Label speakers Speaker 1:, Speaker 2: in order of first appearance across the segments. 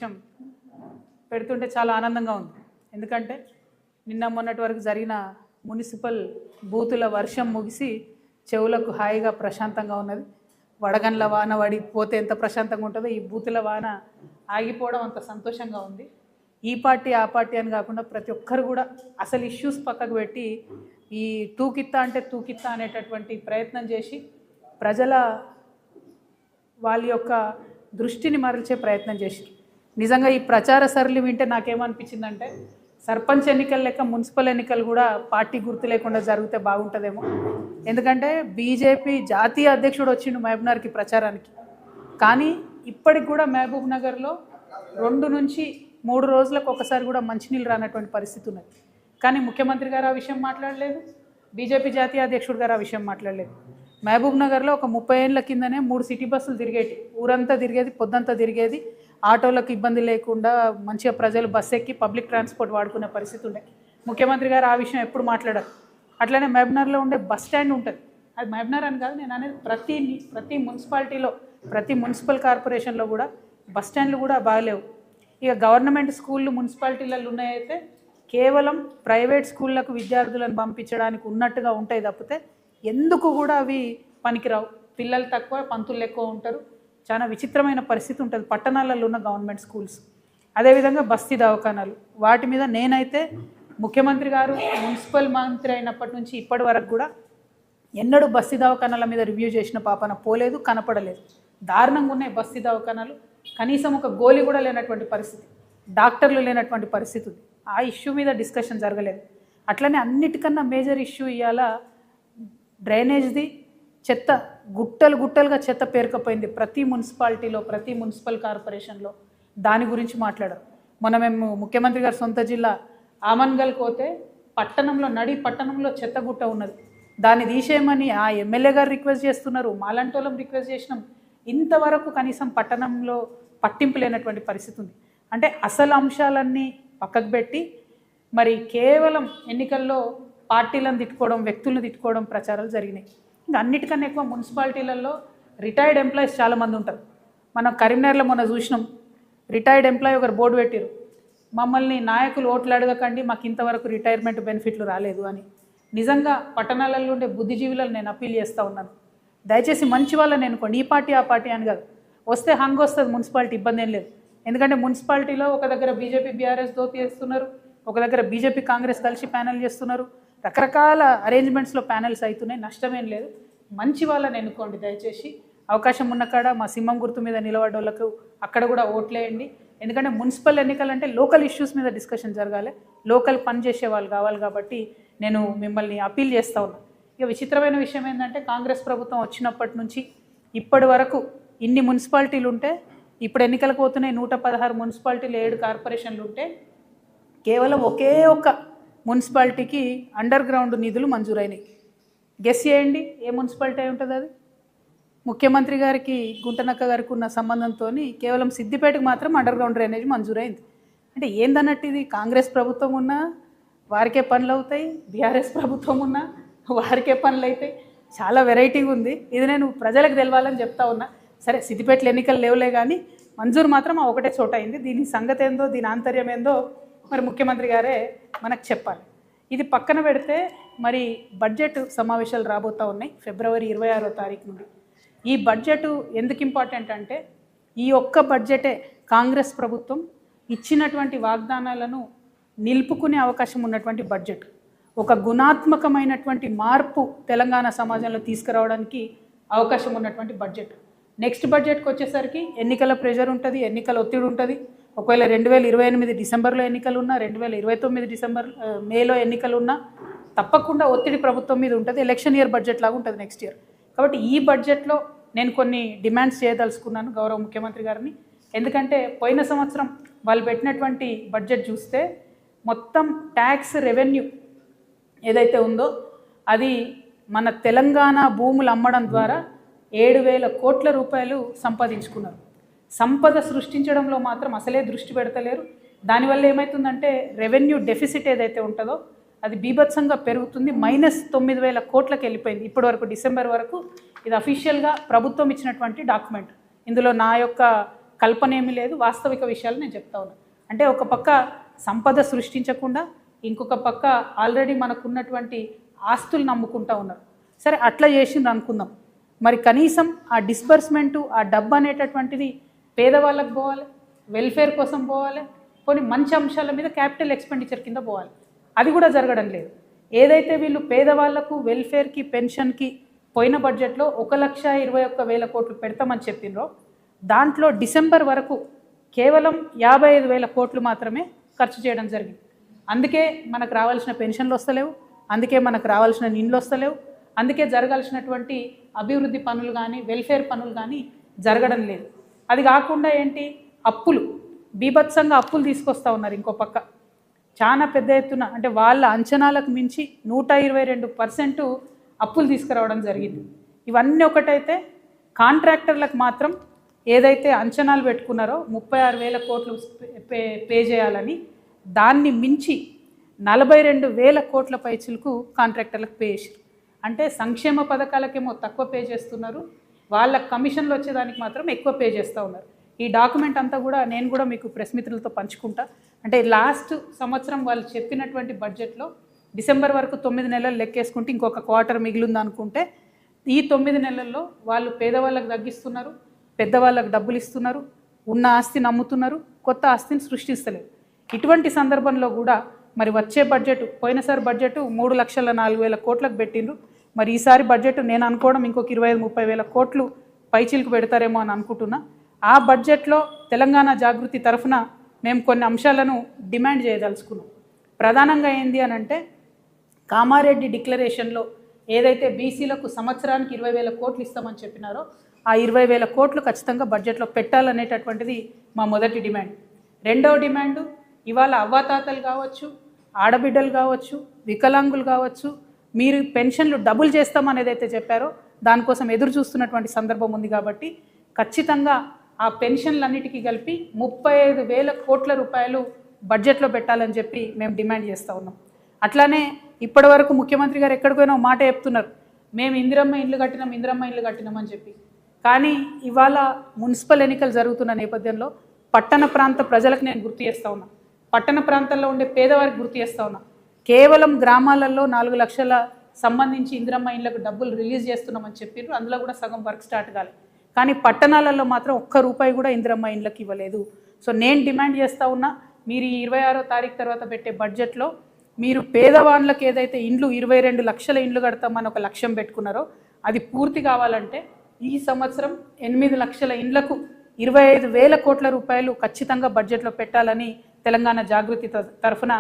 Speaker 1: విషయం పెడుతుంటే చాలా ఆనందంగా ఉంది. ఎందుకంటే నిన్న మొన్నటి వరకు జరిగిన మున్సిపల్ బూతుల వర్షం ముగిసి చెవులకు హాయిగా ప్రశాంతంగా ఉన్నది. వడగండ్ల వాన పడిపోతే ఎంత ప్రశాంతంగా ఉంటుందో ఈ బూతుల వాన ఆగిపోవడం అంత సంతోషంగా ఉంది. ఈ పార్టీ ఆ పార్టీ అని కాకుండా ప్రతి ఒక్కరు కూడా అసలు ఇష్యూస్ పక్కకు పెట్టి ఈ తూకిత్తా అంటే తూకిత్తా అనేటటువంటి ప్రయత్నం చేసి ప్రజల వాళ్ళ యొక్క దృష్టిని మరల్చే ప్రయత్నం చేసి నిజంగా ఈ ప్రచార సరళి వింటే నాకేమనిపించిందంటే సర్పంచ్ ఎన్నికలు లెక్క మున్సిపల్ ఎన్నికలు కూడా పార్టీ గుర్తు లేకుండా జరిగితే బాగుంటుందేమో. ఎందుకంటే బీజేపీ జాతీయ అధ్యక్షుడు వచ్చిండు మహబూబ్నగర్కి ప్రచారానికి, కానీ ఇప్పటికి కూడా మహబూబ్ నగర్లో 2 నుంచి 3 రోజులకు ఒకసారి కూడా మంచినీళ్ళు రానటువంటి పరిస్థితి ఉన్నది. కానీ ముఖ్యమంత్రి గారు ఆ విషయం మాట్లాడలేదు, బీజేపీ జాతీయ అధ్యక్షుడు గారు ఆ విషయం మాట్లాడలేదు. మహబూబ్ నగర్లో ఒక 30 ఏళ్ళ కిందనే 3 సిటీ బస్సులు తిరిగేటి, ఊరంతా తిరిగేది, పొద్దంతా తిరిగేది, ఆటోలకు ఇబ్బంది లేకుండా మంచిగా ప్రజలు బస్సు ఎక్కి పబ్లిక్ ట్రాన్స్పోర్ట్ వాడుకునే పరిస్థితి ఉండే. ముఖ్యమంత్రి గారు ఆ విషయం ఎప్పుడు మాట్లాడారు. అట్లనే మహబూబ్నగర్లో ఉండే బస్ స్టాండ్ ఉంటుంది, అది మహబూబ్నగర్ అని కాదు నేను అనేది, ప్రతి మున్సిపాలిటీలో ప్రతి మున్సిపల్ కార్పొరేషన్లో కూడా బస్ స్టాండ్లు కూడా బాగలేవు. ఇక గవర్నమెంట్ స్కూళ్ళు మున్సిపాలిటీలలో ఉన్నాయైతే కేవలం ప్రైవేట్ స్కూళ్ళకు విద్యార్థులను పంపించడానికి ఉన్నట్టుగా ఉంటాయి తప్పితే ఎందుకు కూడా అవి పనికిరావు. పిల్లలు తక్కువ, పంతులు ఎక్కువ ఉంటారు. చాలా విచిత్రమైన పరిస్థితి ఉంటుంది పట్టణాలలో ఉన్న గవర్నమెంట్ స్కూల్స్. అదేవిధంగా బస్తీ దవాఖానాలు, వాటి మీద నేనైతే ముఖ్యమంత్రి గారు మున్సిపల్ మంత్రి అయినప్పటి నుంచి ఇప్పటి వరకు కూడా ఎన్నడూ బస్తీ దవాఖానాల మీద రివ్యూ చేసిన పాపన పోలేదు, కనపడలేదు. దారుణంగా ఉన్నాయి బస్తీ దవాఖానాలు. కనీసం ఒక గోళీ కూడా లేనటువంటి పరిస్థితి, డాక్టర్లు లేనటువంటి పరిస్థితి ఉంది. ఆ ఇష్యూ మీద డిస్కషన్ జరగలేదు. అట్లనే అన్నిటికన్నా మేజర్ ఇష్యూ ఇవాళ డ్రైనేజ్ది. చెత్త గుట్టలుగా చెత్త పేరుకపోయింది ప్రతి మున్సిపాలిటీలో, ప్రతి మున్సిపల్ కార్పొరేషన్లో. దాని గురించి మాట్లాడారు. మొన్న మేము ముఖ్యమంత్రి గారి సొంత జిల్లా ఆమన్గల్ పోతే పట్టణంలో చెత్త గుట్ట ఉన్నది, దాన్ని తీసేయమని ఆ ఎమ్మెల్యే గారు రిక్వెస్ట్ చేస్తున్నారు, మాలంటోలం రిక్వెస్ట్ చేసినాం. ఇంతవరకు కనీసం పట్టణంలో పట్టింపు లేనటువంటి పరిస్థితి ఉంది. అంటే అసలు అంశాలన్నీ పక్కకు పెట్టి మరి కేవలం ఎన్నికల్లో పార్టీలను తిట్టుకోవడం, వ్యక్తులను తిట్టుకోవడం ప్రచారాలు జరిగినాయి. ఇంకా అన్నిటికన్నా ఎక్కువ మున్సిపాలిటీలలో రిటైర్డ్ ఎంప్లాయీస్ చాలామంది ఉంటారు. మనం కరీంనగర్లో మొన్న చూసినాం, రిటైర్డ్ ఎంప్లాయీ ఒకరు బోర్డు పెట్టారు, మమ్మల్ని నాయకులు ఓట్లు అడగకండి, మాకు ఇంతవరకు రిటైర్మెంట్ బెనిఫిట్లు రాలేదు అని. నిజంగా పట్టణాలలో ఉండే బుద్ధిజీవులను నేను అప్పీల్ చేస్తూ ఉన్నాను, దయచేసి మంచి వాళ్ళని ఎన్నుకోండి. ఈ పార్టీ ఆ పార్టీ అని కాదు, వస్తే హంగ్ వస్తుంది మున్సిపాలిటీ, ఇబ్బంది ఏం లేదు. ఎందుకంటే మున్సిపాలిటీలో ఒక దగ్గర బీజేపీ బీఆర్ఎస్ దోతి చేస్తున్నారు, ఒక దగ్గర బీజేపీ కాంగ్రెస్ కలిసి ప్యానెల్ చేస్తున్నారు, రకరకాల అరేంజ్మెంట్స్లో ప్యానెల్స్ అవుతున్నాయి, నష్టమేం లేదు. మంచి వాళ్ళని ఎన్నుకోండి దయచేసి. అవకాశం ఉన్న కాడ మా సింహం గుర్తు మీద నిలబడ్డోళ్ళకు అక్కడ కూడా ఓట్లేయండి. ఎందుకంటే మున్సిపల్ ఎన్నికలు అంటే లోకల్ ఇష్యూస్ మీద డిస్కషన్ జరగాలి, లోకల్ పని చేసే వాళ్ళు కావాలి. కాబట్టి నేను మిమ్మల్ని అప్పీల్ చేస్తూ ఉన్నాను. ఇక విచిత్రమైన విషయం ఏంటంటే కాంగ్రెస్ ప్రభుత్వం వచ్చినప్పటి నుంచి ఇప్పటి వరకు ఇన్ని మున్సిపాలిటీలు ఉంటే, ఇప్పుడు ఎన్నికలకు పోతున్నాయి 116 మున్సిపాలిటీలు, 7 కార్పొరేషన్లు ఉంటే కేవలం ఒకే ఒక్క మున్సిపాలిటీకి అండర్ గ్రౌండ్ నిధులు మంజూరైనాయి. గెస్ చేయండి ఏ మున్సిపాలిటీ అయి ఉంటుంది అది? ముఖ్యమంత్రి గారికి గుంటనక్క గారికి ఉన్న సంబంధంతో కేవలం సిద్దిపేటకు మాత్రం అండర్ గ్రౌండ్ డ్రైనేజ్ మంజూరైంది. అంటే ఏందన్నట్టు ఇది కాంగ్రెస్ ప్రభుత్వం ఉన్నా వారికే పనులు అవుతాయి, బీఆర్ఎస్ ప్రభుత్వం ఉన్నా వారికే పనులు అవుతాయి. చాలా వెరైటీగా ఉంది ఇది. నేను ప్రజలకు తెలవాలని చెప్తా ఉన్నా. సరే సిద్దిపేటలో ఎన్నికలు లేవులే కానీ మంజూరు మాత్రం ఆ ఒకటే చోట అయింది. దీని సంగతి ఏందో, దీని ఆంతర్యం ఏందో మరి ముఖ్యమంత్రి గారే మనకు చెప్పాలి. ఇది పక్కన పెడితే మరి బడ్జెట్ సమావేశాలు రాబోతూ ఉన్నాయి ఫిబ్రవరి 26వ తారీఖు నుండి. ఈ బడ్జెట్ ఎందుకు ఇంపార్టెంట్ అంటే ఈ ఒక్క బడ్జెటే కాంగ్రెస్ ప్రభుత్వం ఇచ్చినటువంటి వాగ్దానాలను నిలుపుకునే అవకాశం ఉన్నటువంటి బడ్జెట్. ఒక గుణాత్మకమైనటువంటి మార్పు తెలంగాణ సమాజంలో తీసుకురావడానికి అవకాశం ఉన్నటువంటి బడ్జెట్. నెక్స్ట్ బడ్జెట్కి వచ్చేసరికి ఎన్నికల ప్రెషర్ ఉంటుంది, ఎన్నికల ఒత్తిడి ఉంటుంది. ఒకవేళ 2028 డిసెంబర్లో ఎన్నికలు ఉన్నా, 2029 మేలో ఎన్నికలు ఉన్నా తప్పకుండా ఒత్తిడి ప్రభుత్వం మీద ఉంటుంది. ఎలక్షన్ ఇయర్ బడ్జెట్ లాగా ఉంటుంది నెక్స్ట్ ఇయర్. కాబట్టి ఈ బడ్జెట్లో నేను కొన్ని డిమాండ్స్ చేయదలుచుకున్నాను గౌరవ ముఖ్యమంత్రి గారిని. ఎందుకంటే పోయిన సంవత్సరం వాళ్ళు పెట్టినటువంటి బడ్జెట్ చూస్తే మొత్తం ట్యాక్స్ రెవెన్యూ ఏదైతే ఉందో అది మన తెలంగాణ భూములు అమ్మడం ద్వారా 7,000 కోట్ల రూపాయలు సంపాదించుకున్నారు. సంపద సృష్టించడంలో మాత్రం అసలే దృష్టి పెడతలేరు. దానివల్ల ఏమవుతుందంటే రెవెన్యూ డెఫిసిట్ ఏదైతే ఉంటుందో అది బీభత్సంగా పెరుగుతుంది. -9,000 కోట్లకు వెళ్ళిపోయింది ఇప్పటి వరకు, డిసెంబర్ వరకు. ఇది అఫీషియల్గా ప్రభుత్వం ఇచ్చినటువంటి డాక్యుమెంట్. ఇందులో నా యొక్క కల్పన ఏమీ లేదు, వాస్తవిక విషయాలు నేను చెప్తా ఉన్నాను. అంటే ఒక పక్క సంపద సృష్టించకుండా ఇంకొక పక్క ఆల్రెడీ మనకున్నటువంటి ఆస్తులు నమ్ముకుంటూ ఉన్నారు. సరే అట్లా చేసింది అనుకుందాం, మరి కనీసం ఆ డిస్బర్స్మెంటు ఆ డబ్బు అనేటటువంటిది పేదవాళ్ళకు పోవాలి, వెల్ఫేర్ కోసం పోవాలి, కొన్ని మంచి అంశాల మీద క్యాపిటల్ ఎక్స్పెండిచర్ కింద పోవాలి. అది కూడా జరగడం లేదు. ఏదైతే వీళ్ళు పేదవాళ్లకు వెల్ఫేర్కి పెన్షన్కి పోయిన బడ్జెట్లో 1,21,000 కోట్లు పెడతామని చెప్పినరో దాంట్లో డిసెంబర్ వరకు కేవలం 55,000 కోట్లు మాత్రమే ఖర్చు చేయడం జరిగింది. అందుకే మనకు రావాల్సిన పెన్షన్లు వస్తలేవు, అందుకే మనకు రావాల్సిన నిండ్లు వస్తలేవు, అందుకే జరగాల్సినటువంటి అభివృద్ధి పనులు కానీ వెల్ఫేర్ పనులు కానీ జరగడం లేదు. అది కాకుండా ఏంటి, అప్పులు బీభత్సంగా అప్పులు తీసుకొస్తూ ఉన్నారు. ఇంకో పక్క చాలా పెద్ద ఎత్తున అంటే వాళ్ళ అంచనాలకు మించి 122% అప్పులు తీసుకురావడం జరిగింది. ఇవన్నీ ఒకటైతే కాంట్రాక్టర్లకు మాత్రం ఏదైతే అంచనాలు పెట్టుకున్నారో 36,000 కోట్లు పే చేయాలని, దాన్ని మించి 42,000 కోట్ల పైచిలకు కాంట్రాక్టర్లకు పే చేశారు. అంటే సంక్షేమ పథకాలకేమో తక్కువ పే చేస్తున్నారు, వాళ్ళ కమిషన్లు వచ్చేదానికి మాత్రం ఎక్కువ పే చేస్తూ ఉన్నారు. ఈ డాక్యుమెంట్ అంతా కూడా నేను కూడా మీకు ప్రెస్ మిత్రులతో పంచుకుంటా. అంటే లాస్ట్ సంవత్సరం వాళ్ళు చెప్పినటువంటి బడ్జెట్లో డిసెంబర్ వరకు 9 నెలలు లెక్కేసుకుంటే ఇంకొక క్వార్టర్ మిగిలింది అనుకుంటే ఈ 9 నెలల్లో వాళ్ళు పేదవాళ్ళకు తగ్గిస్తున్నారు, పెద్దవాళ్ళకు డబ్బులు ఇస్తున్నారు, ఉన్న ఆస్తిని అమ్ముతున్నారు, కొత్త ఆస్తిని సృష్టిస్తలేరు. ఇటువంటి సందర్భంలో కూడా మరి వచ్చే బడ్జెట్, పోయినసారి బడ్జెట్ 3,04,000 కోట్లకు పెట్టిండ్రు. మరి ఈసారి బడ్జెట్ నేను అనుకోవడం ఇంకొక 25,000-30,000 కోట్లు పైచీలకు పెడతారేమో అని అనుకుంటున్నా. ఆ బడ్జెట్లో తెలంగాణ జాగృతి తరఫున మేము కొన్ని అంశాలను డిమాండ్ చేయదలుచుకున్నాం. ప్రధానంగా ఏంది అని అంటే, కామారెడ్డి డిక్లరేషన్లో ఏదైతే బీసీలకు సంవత్సరానికి 20,000 కోట్లు ఇస్తామని చెప్పినారో ఆ 20,000 కోట్లు ఖచ్చితంగా బడ్జెట్లో పెట్టాలనేటటువంటిది మా మొదటి డిమాండ్. రెండవ డిమాండు, ఇవాళ అవ్వాతాతలు కావచ్చు, ఆడబిడ్డలు కావచ్చు, వికలాంగులు కావచ్చు, మీరు పెన్షన్లు డబుల్ చేస్తామని ఏదైతే చెప్పారో దానికోసం ఎదురు చూస్తున్నటువంటి సందర్భం ఉంది. కాబట్టి ఖచ్చితంగా ఆ పెన్షన్లన్నిటికీ కలిపి 35,000 కోట్ల రూపాయలు బడ్జెట్లో పెట్టాలని చెప్పి మేము డిమాండ్ చేస్తూ ఉన్నాం. అట్లానే ఇప్పటి వరకు ముఖ్యమంత్రి గారు ఎక్కడికైనా మాట చెప్తున్నారు, మేము ఇందిరమ్మ ఇండ్లు కట్టినాం అని చెప్పి. కానీ ఇవాళ మున్సిపల్ ఎన్నికలు జరుగుతున్న నేపథ్యంలో పట్టణ ప్రాంత ప్రజలకు నేను గుర్తు చేస్తూ ఉన్నా, పట్టణ ప్రాంతాల్లో ఉండే పేదవారికి గుర్తు చేస్తూ ఉన్నా. కేవలం గ్రామాలలో 4 లక్షల సంబంధించి ఇందిరమ్మ ఇండ్లకు డబ్బులు రిలీజ్ చేస్తున్నామని చెప్పారు. అందులో కూడా సగం వర్క్ స్టార్ట్ కాలేదు. కానీ పట్టణాలలో మాత్రం ఒక్క రూపాయి కూడా ఇందిరమ్మ ఇండ్లకు ఇవ్వలేదు. సో నేను డిమాండ్ చేస్తూ ఉన్నా, మీరు ఈ 26వ తారీఖు తర్వాత పెట్టే బడ్జెట్లో మీరు పేదవాళ్ళకి ఏదైతే ఇండ్లు 22 లక్షల ఇండ్లు కడతామని ఒక లక్ష్యం పెట్టుకున్నారో అది పూర్తి కావాలంటే ఈ సంవత్సరం 8 లక్షల ఇండ్లకు 25,000 కోట్ల రూపాయలు ఖచ్చితంగా బడ్జెట్లో పెట్టాలని తెలంగాణ జాగృతి తరఫున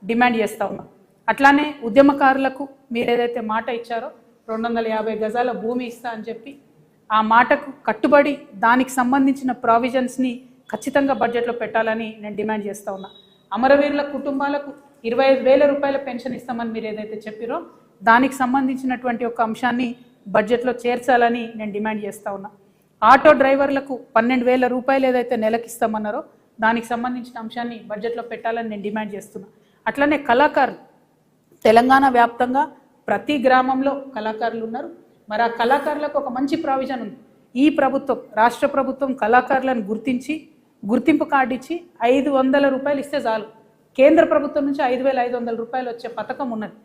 Speaker 1: డిమాండ్ చేస్తూ ఉన్నాం. అట్లానే ఉద్యమకారులకు మీరు ఏదైతే మాట ఇచ్చారో 250 గజాల భూమి ఇస్తా అని చెప్పి ఆ మాటకు కట్టుబడి దానికి సంబంధించిన ప్రావిజన్స్ని ఖచ్చితంగా బడ్జెట్లో పెట్టాలని నేను డిమాండ్ చేస్తూ ఉన్నా. అమరవీరుల కుటుంబాలకు 25,000 రూపాయల పెన్షన్ ఇస్తామని మీరు ఏదైతే చెప్పారో దానికి సంబంధించినటువంటి ఒక అంశాన్ని బడ్జెట్లో చేర్చాలని నేను డిమాండ్ చేస్తూ ఉన్నా. ఆటో డ్రైవర్లకు 12,000 రూపాయలు ఏదైతే నెలకి ఇస్తామన్నారో దానికి సంబంధించిన అంశాన్ని బడ్జెట్లో పెట్టాలని నేను డిమాండ్ చేస్తున్నా. అట్లనే కళాకారులు, తెలంగాణ వ్యాప్తంగా ప్రతి గ్రామంలో కళాకారులు ఉన్నారు. మరి ఆ కళాకారులకు ఒక మంచి ప్రావిజన్ ఉంది. ఈ ప్రభుత్వం, రాష్ట్ర ప్రభుత్వం కళాకారులను గుర్తించి గుర్తింపు కార్డు ఇచ్చి 500 రూపాయలు ఇస్తే చాలు. కేంద్ర ప్రభుత్వం నుంచి 5,500 రూపాయలు వచ్చే పథకం ఉన్నది.